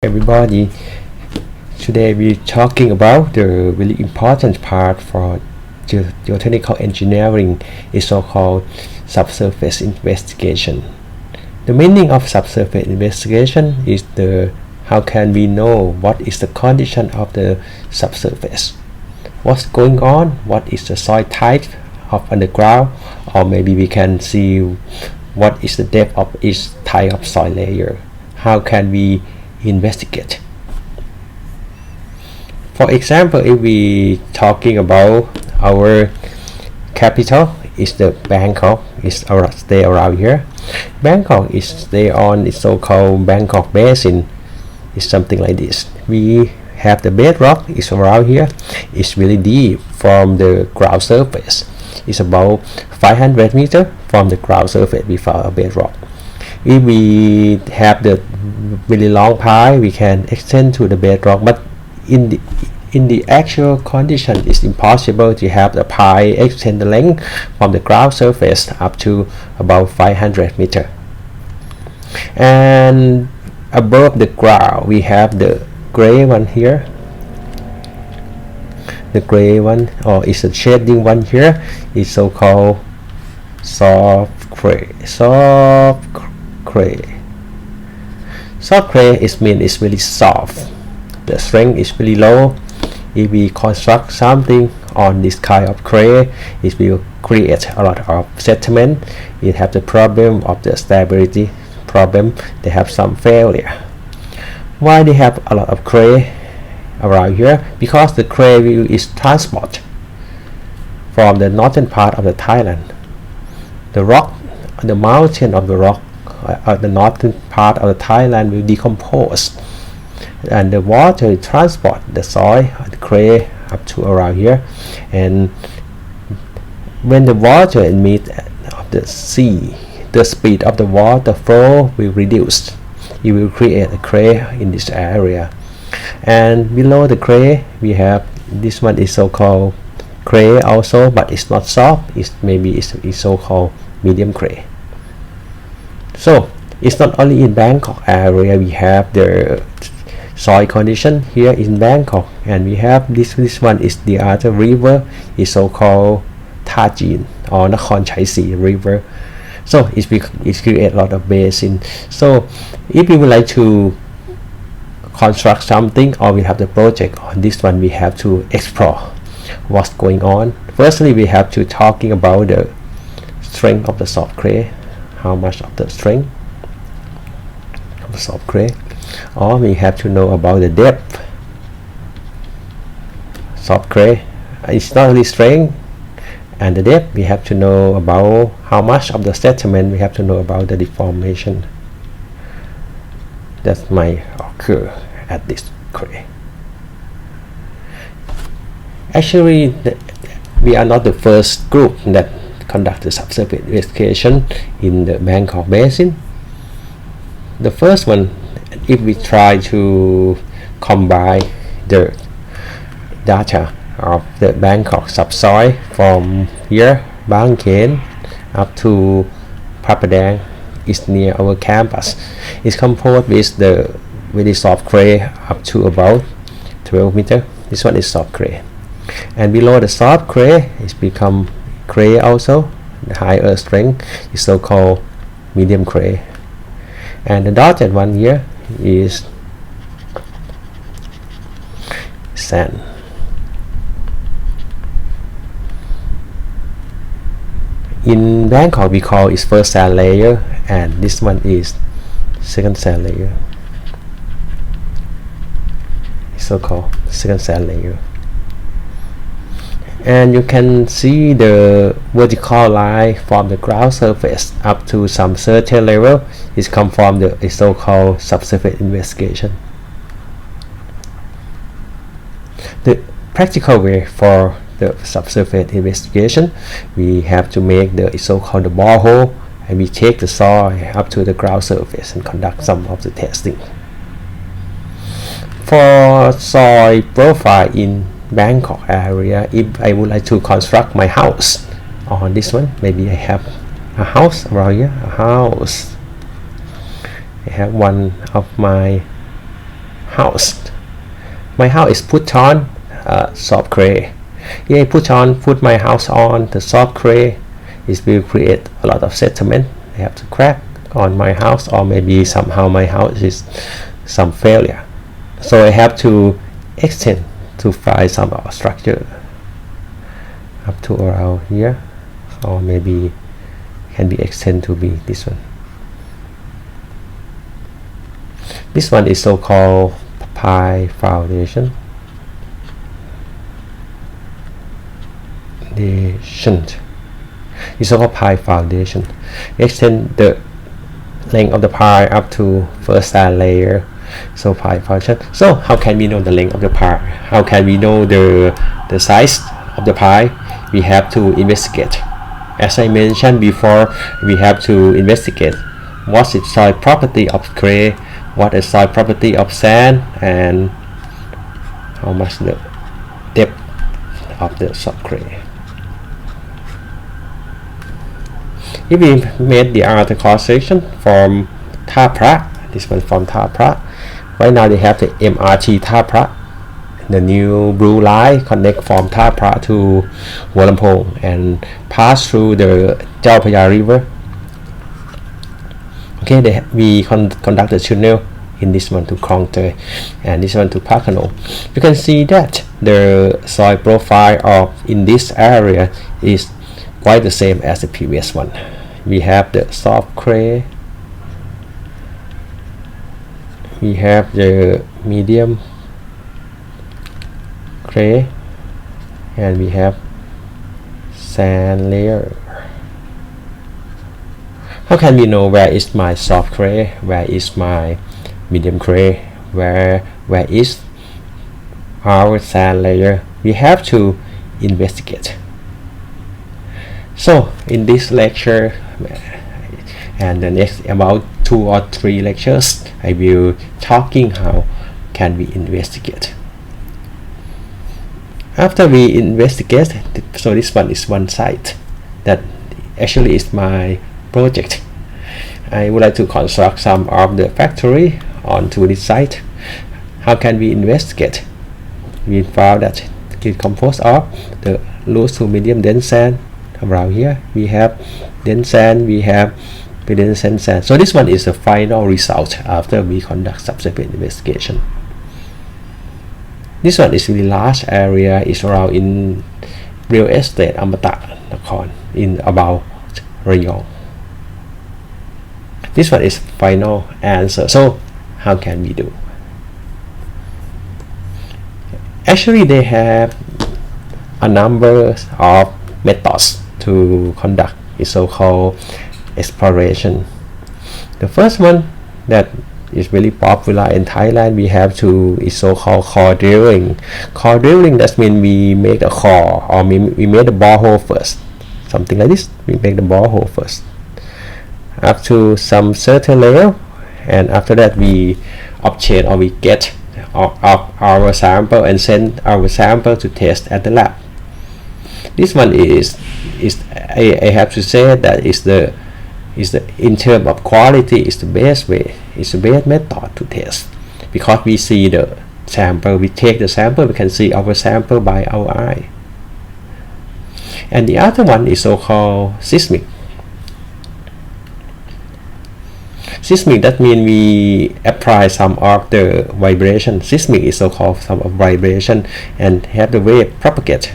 Everybody, today we're talking about the really important part for geotechnical engineering is so-called subsurface investigation. The meaning of subsurface investigation is how can we know what is the condition of the subsurface, what's going on, what is the soil type of underground, or maybe we can see what is the depth of each type of soil layer. How can we investigate? For example, if we talking about our capital is the Bangkok, is stay around here. Bangkok is stay on its so-called Bangkok basin. It's something like this. We have the bedrock is around here. It's really deep from the ground surface. It's about 500 meters from the ground surface before a bedrock. If we have the really long pipe, we can extend to the bedrock, but in the actual condition, it's impossible to have the pipe extend the length from the ground surface up to about 500 meters. And above the ground, we have the gray one here. The gray one, or is a shading one here, is so-called soft gray. Soft gray is mean it's really soft. The strength is really low. If we construct something on this kind of gray, it will create a lot of sediment. It have the problem of the stability problem. They have some failure. Why they have a lot of gray around here? Because the gray is transport from the northern part of the Thailand. The rock, the mountain of the rock, the northern part of the Thailand will decompose, and the water transport the soil, the clay up to around here, and when the water meets the sea, the speed of the water flow will reduce. It will create a clay in this area, and below the clay we have this one is so-called clay also, but it's not soft. It's so-called medium clay. So it's not only in Bangkok area we have the soil condition here in Bangkok, and we have this one is the other river is so-called Tajin or Nakhon Chai Si river. So it create a lot of basin. So if we would like to construct something or we have the project on this one, we have to explore what's going on. Firstly, we have to talking about the strength of the soft clay. How much of the strength of the soft clay, or we have to know about the depth. Soft clay it's not only strength and the depth. We have to know about how much of the sediment. We have to know about the deformation that might occur at this clay. Actually, we are not the first group that conduct the subsurface investigation in the Bangkok basin. The first one, if we try to combine the data of the Bangkok subsoil from here, Bang Khen, up to Papadang, is near our campus. It's composed with the very soft clay up to about 12 meters. This one is soft clay, and below the soft clay it's become clay also. The higher strength is so-called medium clay, and the dotted one here is sand. In Bangkok we call it first sand layer, and this one is second sand layer. It's so-called second sand layer. And you can see the vertical line from the ground surface up to some certain level is come from the so-called subsurface investigation. The practical way for the subsurface investigation, we have to make the so-called the borehole, and we take the soil up to the ground surface and conduct some of the testing. For soil profile in Bangkok area, if I would like to construct my house on this one, maybe I have a house around here, a house. I have one of my house. My house is put on soft clay. Yeah, put my house on the soft clay. It will create a lot of sediment. I have to crack on my house, or maybe somehow my house is some failure. So I have to extend to find some structure up to around here, or maybe can be extended to be this one. This one is so-called pie foundation. It's so-called pie foundation. Extend the length of the pie up to first sand layer. So pie foundation. So how can we know the length of the pie? How can we know the size of the pie? We have to investigate. As I mentioned before, we have to investigate what is soil property of clay, what is soil property of sand, and how much the depth of the soft clay. If we made the other cross section from Thapra, this one from Thapra. Right now they have the MRT Thapra, the new blue line connect from Thapra to Wolampong and pass through the GEOPHYSICAL river. Okay, we conduct the tunnel in this one to Krong Tue and this one to Pakano. You can see that the soil profile of in this area is quite the same as the previous one. We have the soft clay, we have the medium clay, and we have sand layer. How can we know where is my soft clay, where is my medium clay, where is our sand layer? We have to investigate. So in this lecture and the next about 2 or 3 lectures, I will talking how can we investigate. After we investigate, so this one is one site that actually is my project. I would like to construct some of the factory onto this site. How can we investigate? We found that it composed of the loose to medium dense sand. Around here we have dense sand, we have dense sand. So this one is the final result after we conduct subsequent investigation. This one is really large area, is around in real estate Amata Nakhon, in about Rayong. This one is final answer. So how can we do? Actually they have a number of methods to conduct is so-called exploration. The first one that is very popular in Thailand, we have to is so-called core drilling. Core drilling, that means we make a core, or we make the borehole first, something like this. We make the borehole first up to some certain level, and after that we obtain or we get our sample and send our sample to test at the lab. This one is I have to say that is the in terms of quality is the best way, is the best method to test, because we see the sample, we take the sample, we can see our sample by our eye. And the other one is so-called seismic. Seismic, that means we apply some of the vibration. Seismic is so-called some of vibration and have the wave propagate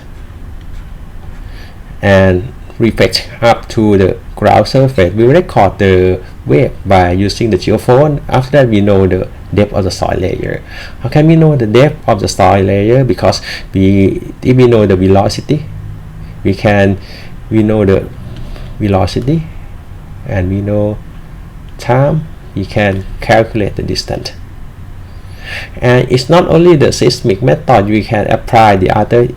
and reflect up to the ground surface. We record the wave by using the geophone. After that we know the depth of the soil layer. How can we know the depth of the soil layer? Because if we know the velocity, we know the velocity and we know time, we can calculate the distance. And it's not only the seismic method, we can apply the other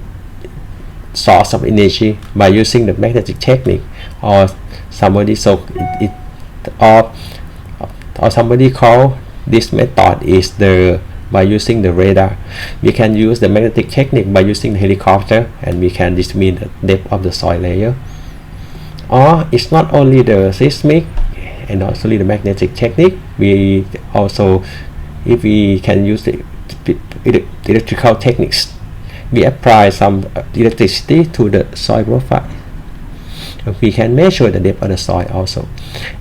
source of energy by using the magnetic technique, or somebody or somebody call this method is the by using the radar. We can use the magnetic technique by using the helicopter, and we can determine the depth of the soil layer. Or it's not only the seismic and also the magnetic technique, we also, if we can use the electrical techniques. We apply some electricity to the soil profile. We can measure the depth of the soil also.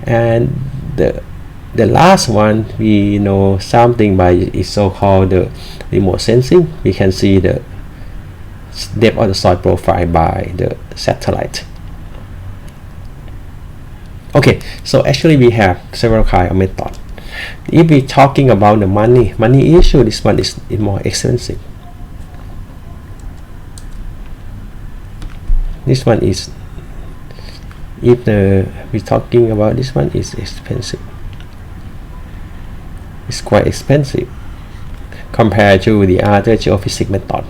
And the last one, we know something by is so-called the remote sensing. We can see the depth of the soil profile by the satellite. Okay, so actually we have several kinds of methods. If we're talking about the money issue, this one is more expensive. This one is, if we're talking about this one, is expensive. It's quite expensive compared to the other geophysics method.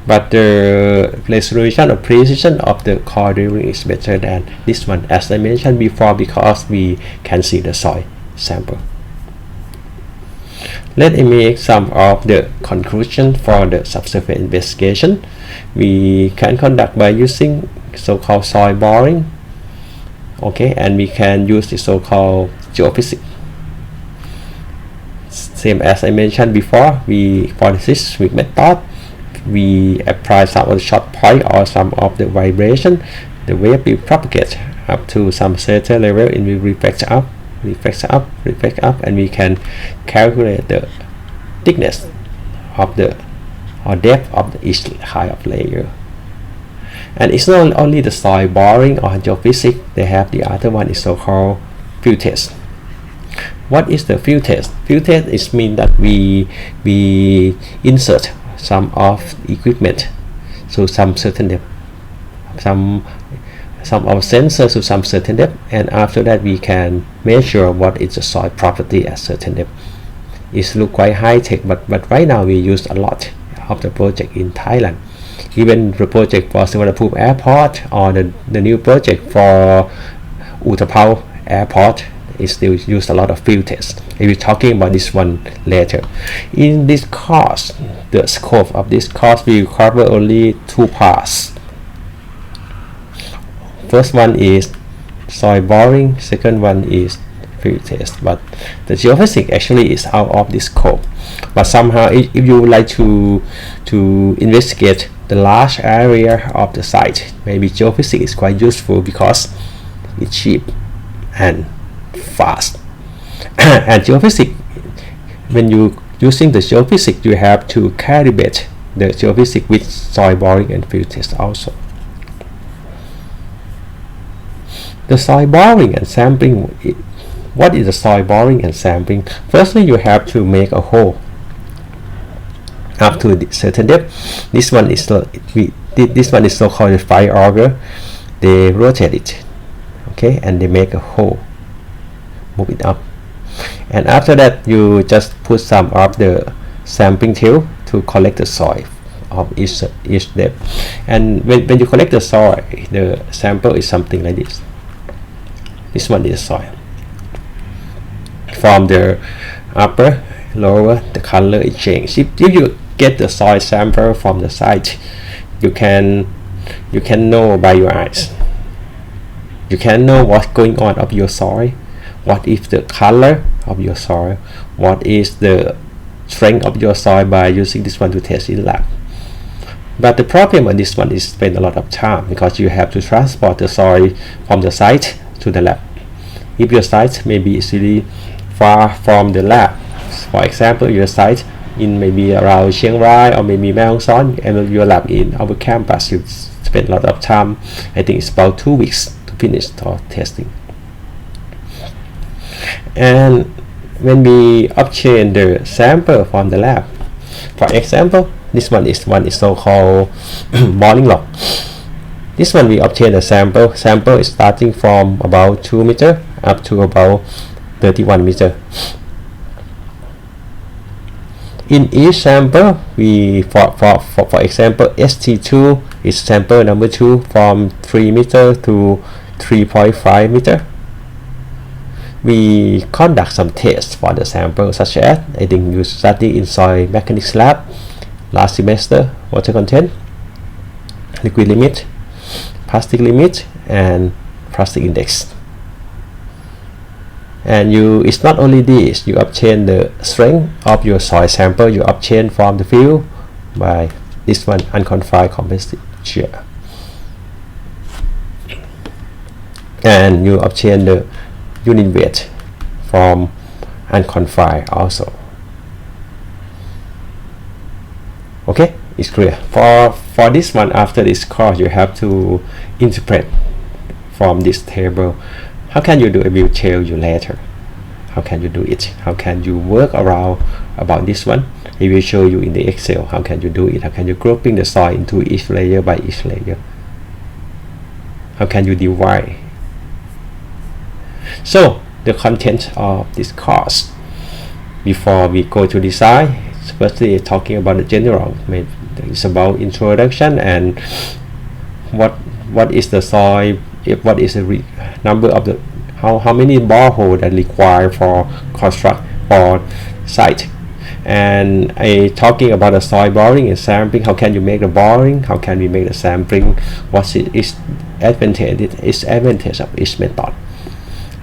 But the resolution or precision of the core drilling is better than this one, as I mentioned before, because we can see the soil sample. Let me make some of the conclusion for the subsurface investigation. We can conduct by using so-called soil boring, okay, and we can use the so-called geophysics. Same as I mentioned before, for the seismic method, we apply some of the short point or some of the vibration. The wave will propagate up to some certain level and will reflect up, and we can calculate the thickness of the or depth of each kind of layer. And it's not only the soil boring or geophysics, they have the other one is so-called field test. What is the field test? Field test is mean that we insert some of equipment to some certain depth, some of sensors to some certain depth, and after that we can measure what is the soil property at certain depth. It looks quite high tech, but right now we use a lot of the project in Thailand. Even the project for Subsurface Airport or the new project for Utapao Airport is still use a lot of field tests. We'll be talking about this one later. In this course, the scope of this course will cover only two parts. First one is soil boring, second one is field test. But the geophysics actually is out of this scope. But somehow, if you would like to investigate the large area of the site, maybe geophysics is quite useful because it's cheap and fast. And geophysics, when you using the geophysics, you have to calibrate the geophysics with soil boring and field test also. The soil boring and sampling. What is the soil boring and sampling? Firstly, you have to make a hole up to a certain depth. This one is so-called the fire auger. They rotate it, okay, and they make a hole, move it up, and after that you just put some of the sampling tube to collect the soil of each depth. And when you collect the soil, the sample is something like this. This one is soil. From the upper, lower, the color is changed. If you get the soil sample from the site, you can know by your eyes. You can know what's going on of your soil. What is the color of your soil? What is the strength of your soil by using this one to test in lab. But the problem with this one is spend a lot of time because you have to transport the soil from the site to the lab. If your site maybe is really far from the lab, for example, your site in maybe around Chiang Rai or maybe Mae Hong Son, and your lab in our campus, you spend a lot of time. I think it's about 2 weeks to finish the testing. And when we obtain the sample from the lab, for example, this one is so-called boiling log. This one we obtain a sample. Sample is starting from about 2 meter up to about 31 meter. In each sample, we for example, ST2 is sample number 2 from 3 meter to 3.5 meter. We conduct some tests for the sample, such as I think you study in soil mechanics lab last semester: water content, liquid limit, plastic limit, and plastic index. And it's not only this, you obtain the strength of your soil sample you obtain from the field by this one, unconfined composite shear, and you obtain the unit weight from unconfined also. Okay, it's clear. For this one, after this course, you have to interpret from this table. How can you do it? I will tell you later. How can you do it? How can you work around about this one? I will show you in the Excel. How can you do it? How can you grouping the soil into each layer by each layer? How can you divide? So the content of this course, before we go to design, firstly talking about the general. It's about introduction and what is the soil, what is the number of the how many borehole that required for construct for site, and talking about the soil boring and sampling. How can you make the boring? How can we make the sampling? What is advantage of each method?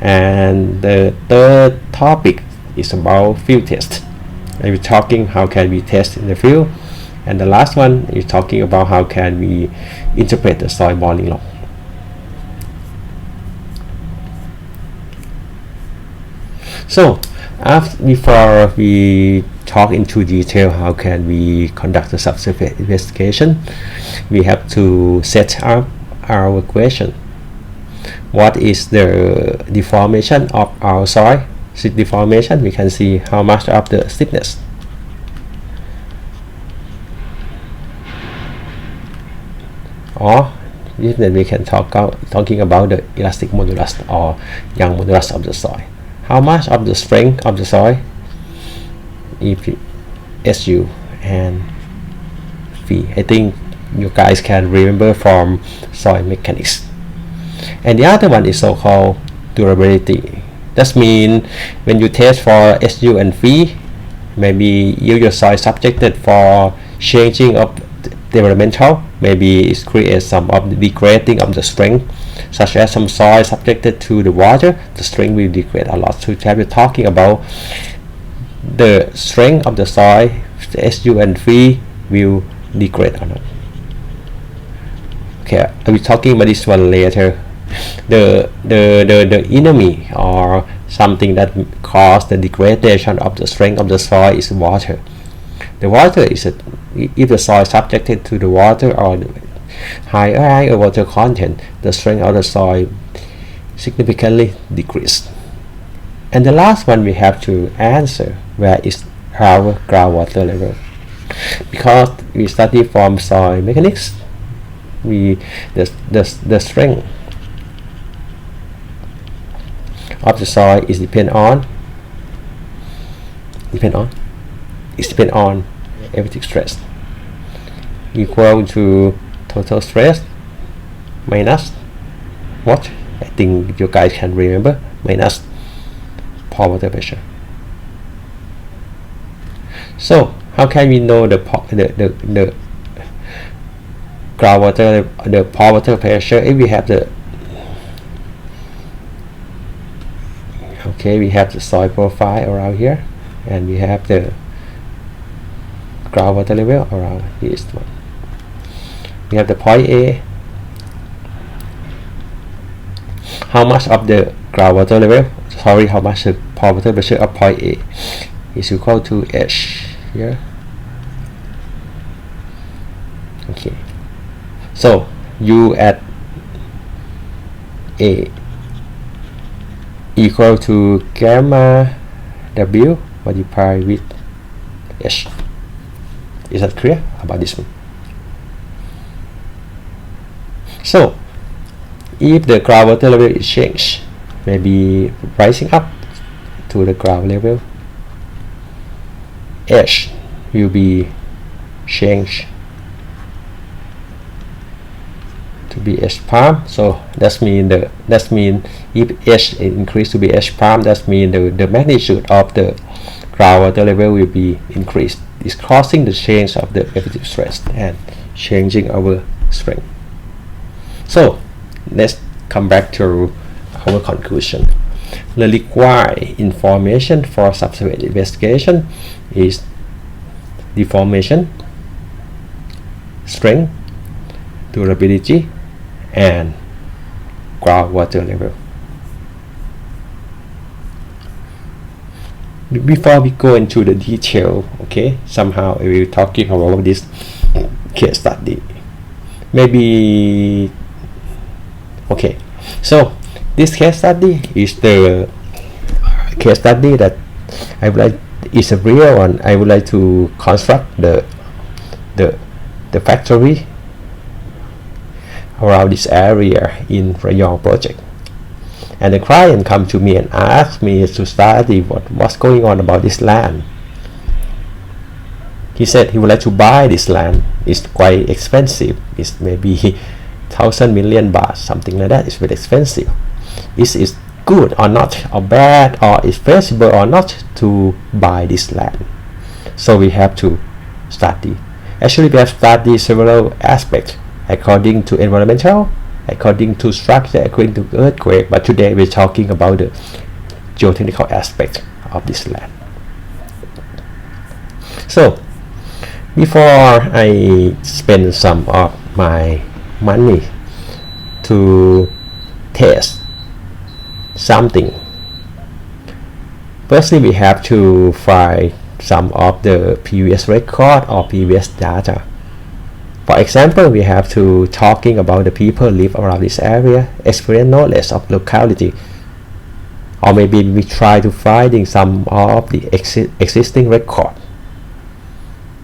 And the third topic is about field test. We're talking how can we test in the field, and the last one is talking about how can we interpret the soil boring law. So before we talk into detail how can we conduct the subsurface investigation, we have to set up our question. What is the deformation of our soil? Deformation, we can see how much of the stiffness. Or then we can talking about the elastic modulus or Young modulus of the soil. How much of the strength of the soil? SU and V. I think you guys can remember from soil mechanics. And the other one is so-called durability. That means when you test for SU and V, maybe your soil subjected for changing of developmental, maybe it creates some of the degrading of the strength, such as some soil subjected to the water, the strength will degrade a lot. So we're talking about the strength of the soil, the SU and V will degrade or not. Okay, I'll be talking about this one later. The enemy or something that causes the degradation of the strength of the soil is water. The water is if the soil subjected to the water or higher water content, the strength of the soil significantly decreased. And the last one we have to answer, where is our groundwater level? Because we study from soil mechanics, the strength of the soil is depend on everything stress equal to total stress minus what? I think you guys can remember, minus pore water pressure. So how can we know the groundwater, the pore water pressure? If we have the we have the soil profile around here, and we have the groundwater level around this one. We have the point A. How much of the groundwater level, how much the pore water pressure of point A is equal to H here. Okay, so U at A equal to gamma W multiplied with H. Is that clear about this one? So if the groundwater level is changed, maybe rising up to the ground level, H will be changed to be H palm. So that means if H increased to be H palm, that means the magnitude of the groundwater level will be increased. It's causing the change of the effective stress and changing our strength. So let's come back to our conclusion. The required information for subsurface investigation is deformation, strength, durability, and groundwater level. Before we go into the detail, okay, somehow we will talking about this case study. Maybe, okay, so this case study is the case study that I would like is a real one. I would like to construct the factory around this area in Rayong project. And the client come to me and ask me to study what's going on about this land. He said he would like to buy this land. It's quite expensive. It's maybe 1,000 million baht, something like that. It's very expensive. Is it good or not, or bad, or is feasible or not to buy this land? So we have to study. Actually, we have studied several aspects according to environmental, according to structure, according to earthquake, but today we're talking about the geotechnical aspect of this land. So before I spend some of my money to test something, firstly we have to find some of the previous record or previous data. For example, we have to talking about the people live around this area, experience knowledge of locality, or maybe we try to finding some of the existing record.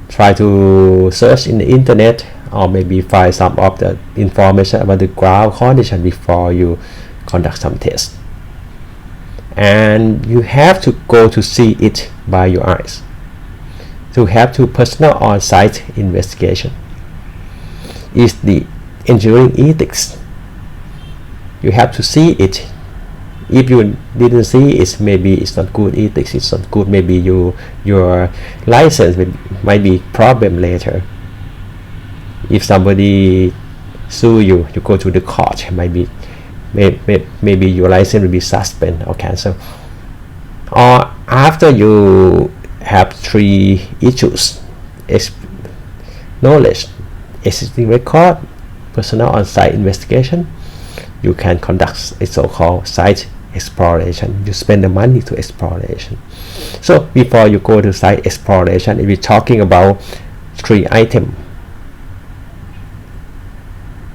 Try to search in the internet, or maybe find some of the information about the ground condition before you conduct some tests. And you have to go to see it by your eyes. To have to personal on-site investigation. Is the engineering ethics. You have to see it. If you didn't see it, maybe it's not good ethics. It's not good. Maybe your license might be problem later. If somebody sue you, you go to the court. Maybe your license will be suspended or cancelled. Or after you have 3 issues: knowledge, existing record, personal on-site investigation, you can conduct a so-called site exploration. You spend the money to exploration. So before you go to site exploration, if we're talking about 3 items,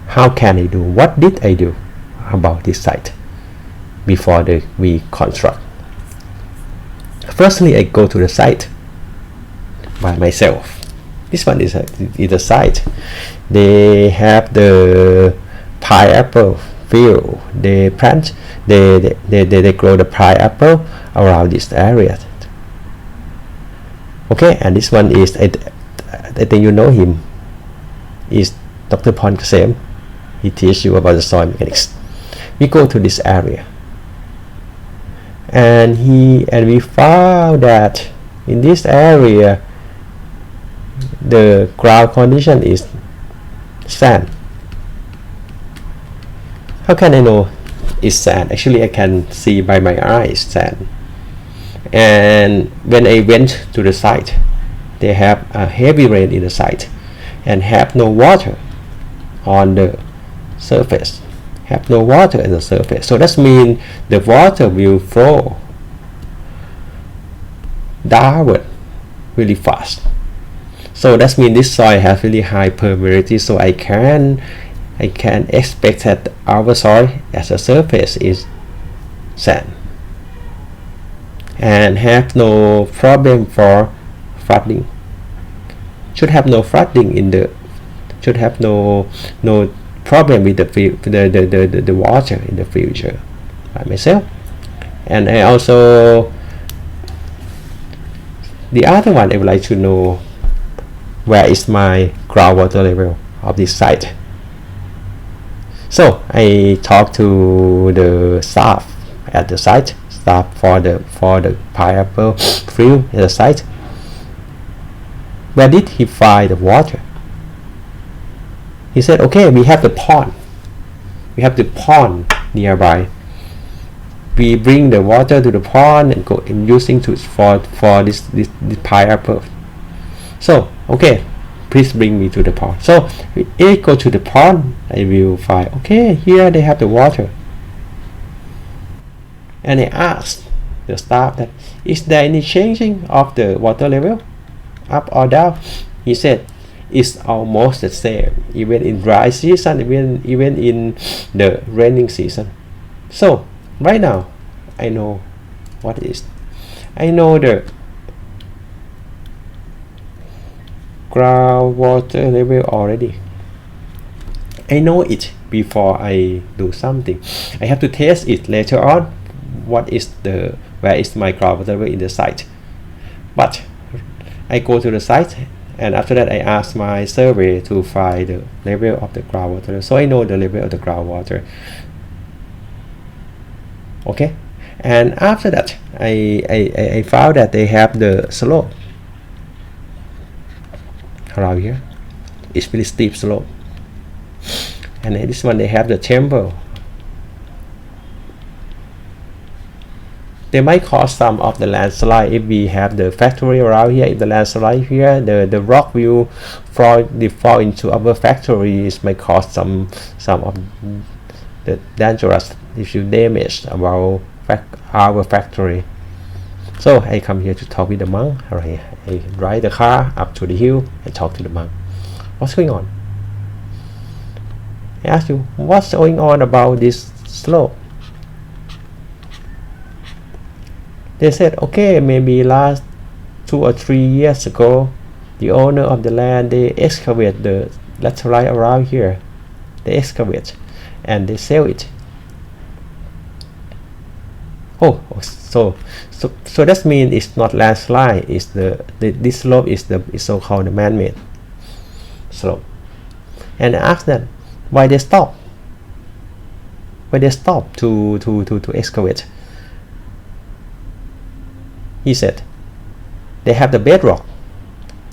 how can I do? What did I do about this site before we construct? Firstly, I go to the site by myself. This one is a site. They have the pineapple field. They plant. They grow the pineapple around this area. Okay, and this one is I think you know him. Is Dr. Pon Kasem. He teaches you about the soil mechanics. We go to this area, and we found that in this area the ground condition is sand. How can I know it's sand? Actually, I can see by my eyes sand. And when I went to the site, they have a heavy rain in the site and have no water on the surface. Have no water in the surface. So that means the water will flow downward really fast. So that means this soil has really high permeability. So I can expect that our soil as a surface is sand and have no problem for flooding. Should have no flooding in the. Should have no problem with the water in the future by myself. And I also, the other one, I would like to know where is my groundwater level of this site. So I talked to the staff at the site, staff for the pineapple field at the site. Where did he find the water? He said, okay, we have the pond. We have the pond nearby. we bring the water to the pond and go in using to for this pineapple. So okay, please bring me to the pond. So I go to the pond. I will find, okay, here they have the water, and I asked the staff that, is there any changing of the water level, up or down? He said it's almost the same, even in dry season, even in the raining season. So right now I know what it is. I know the groundwater level already. I know it before I do something. I have to test it later on. Where is my groundwater level in the site? But I go to the site, and after that I ask my survey to find the level of the groundwater. So I know the level of the groundwater. Okay, and after that I found that they have the slope around here. It's pretty steep slope, and this one they have the temple. They might cause some of the landslide if we have the factory around here. If the landslide here, the rock will fall into our factory. It might cause some of the dangerous if you damage our factory. So I come here to talk with the monk. I drive the car up to the hill and talk to the monk. What's going on? I ask you, what's going on about this slope? They said, okay, maybe last 2 or 3 years ago, the owner of the land, they excavate the laterite around here. They excavate and they sell it. Oh, so that means it's not landslide. It's this slope is so-called man-made slope. And I asked them why they stop. Why they stop to excavate? He said they have the bedrock.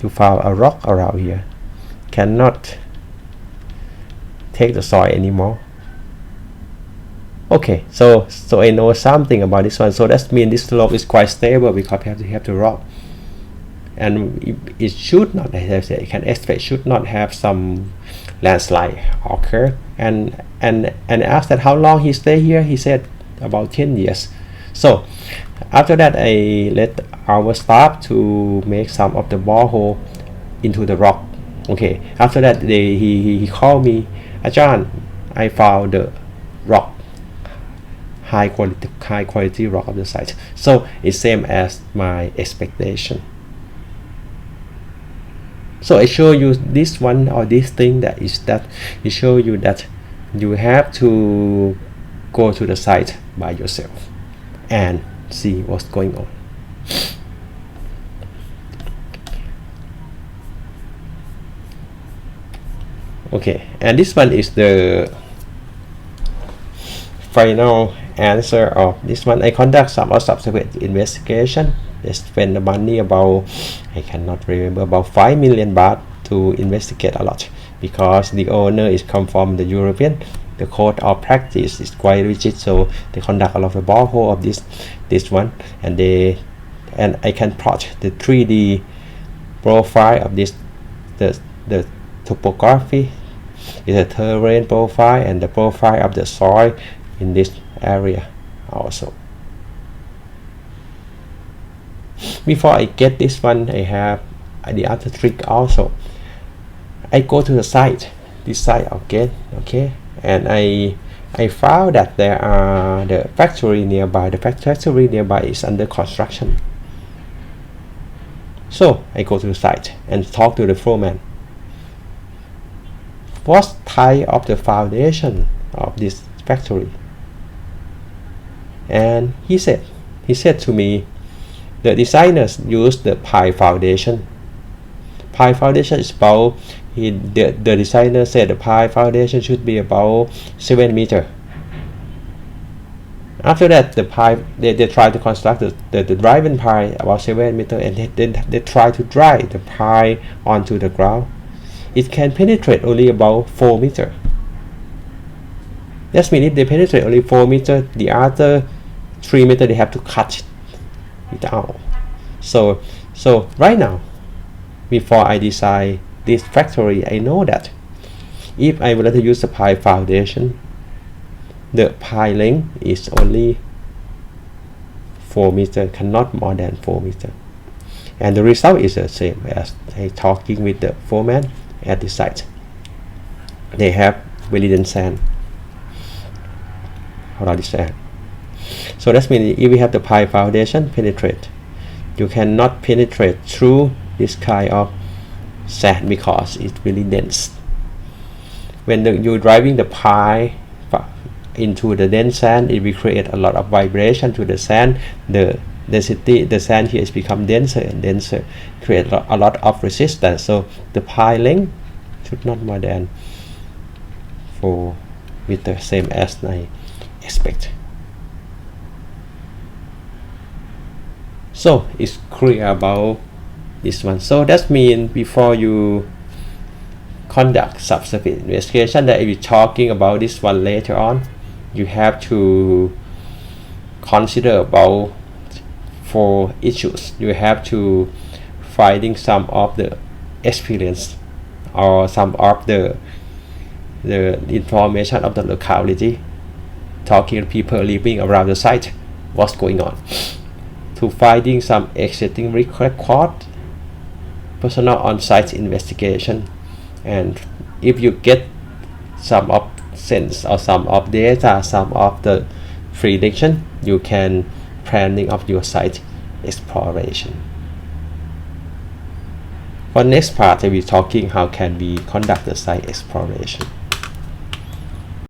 You found a rock around here, cannot take the soil anymore. Okay, so I know something about this one. So that means this slope is quite stable because you have the rock, and it should not, as I said, it can expect should not have some landslide occur. And asked that how long he stay here. He said about 10 years. So after that I let our staff to make some of the borehole into the rock. Okay, after that he called me, Ajahn, I found the rock, high quality rock of the site. So it's same as my expectation. So I show you this one or this thing that it show you that you have to go to the site by yourself and see what's going on. Okay, and this one is the final answer of this one. I conduct some subsurface investigation. They spend the money about, I cannot remember, about 5 million baht to investigate a lot, because the owner is come from the European. The code of practice is quite rigid, so they conduct a lot of borehole of this one, and I can plot the 3D profile of this, the topography is a terrain profile and the profile of the soil in this area also. Before I get this one, I have the other trick also. I go to the site, this site again, okay, and I found that there are the factory nearby. The factory nearby is under construction. So I go to the site and talk to the foreman. What type of the foundation of this factory? And he said to me, the designers used the pie foundation. Pie foundation is about, the designer said the pie foundation should be about 7 meters. After that, the pie, they try to construct the driven pie about 7 meters, and they try to drive the pie onto the ground. It can penetrate only about 4 meters. That means if they penetrate only 4 meters, the other 3 meters they have to cut it out. So right now, before I design this factory, I know that if I would like to use the pile foundation, the pile length is only 4 meters, cannot more than 4 meters. And the result is the same as I talking with the foreman at the site. They have very dense sand, already sand. So that means if we have the pile foundation penetrate, you cannot penetrate through this kind of sand because it's really dense. When you're driving the pile into the dense sand, it will create a lot of vibration to the sand. The density, the sand here is become denser and denser, create a lot of resistance. So the pile length should not more than 4 meters, same as I expect. So it's clear about this one. So that means before you conduct subsurface investigation, that I will be talking about this one later on, you have to consider about 4 issues. You have to finding some of the experience or some of the information of the locality, talking to people living around the site, what's going on, to finding some existing record, personal on-site investigation, and if you get some of sense or some of data, some of the prediction, you can planning of your site exploration. For next part, I will be talking how can we conduct the site exploration.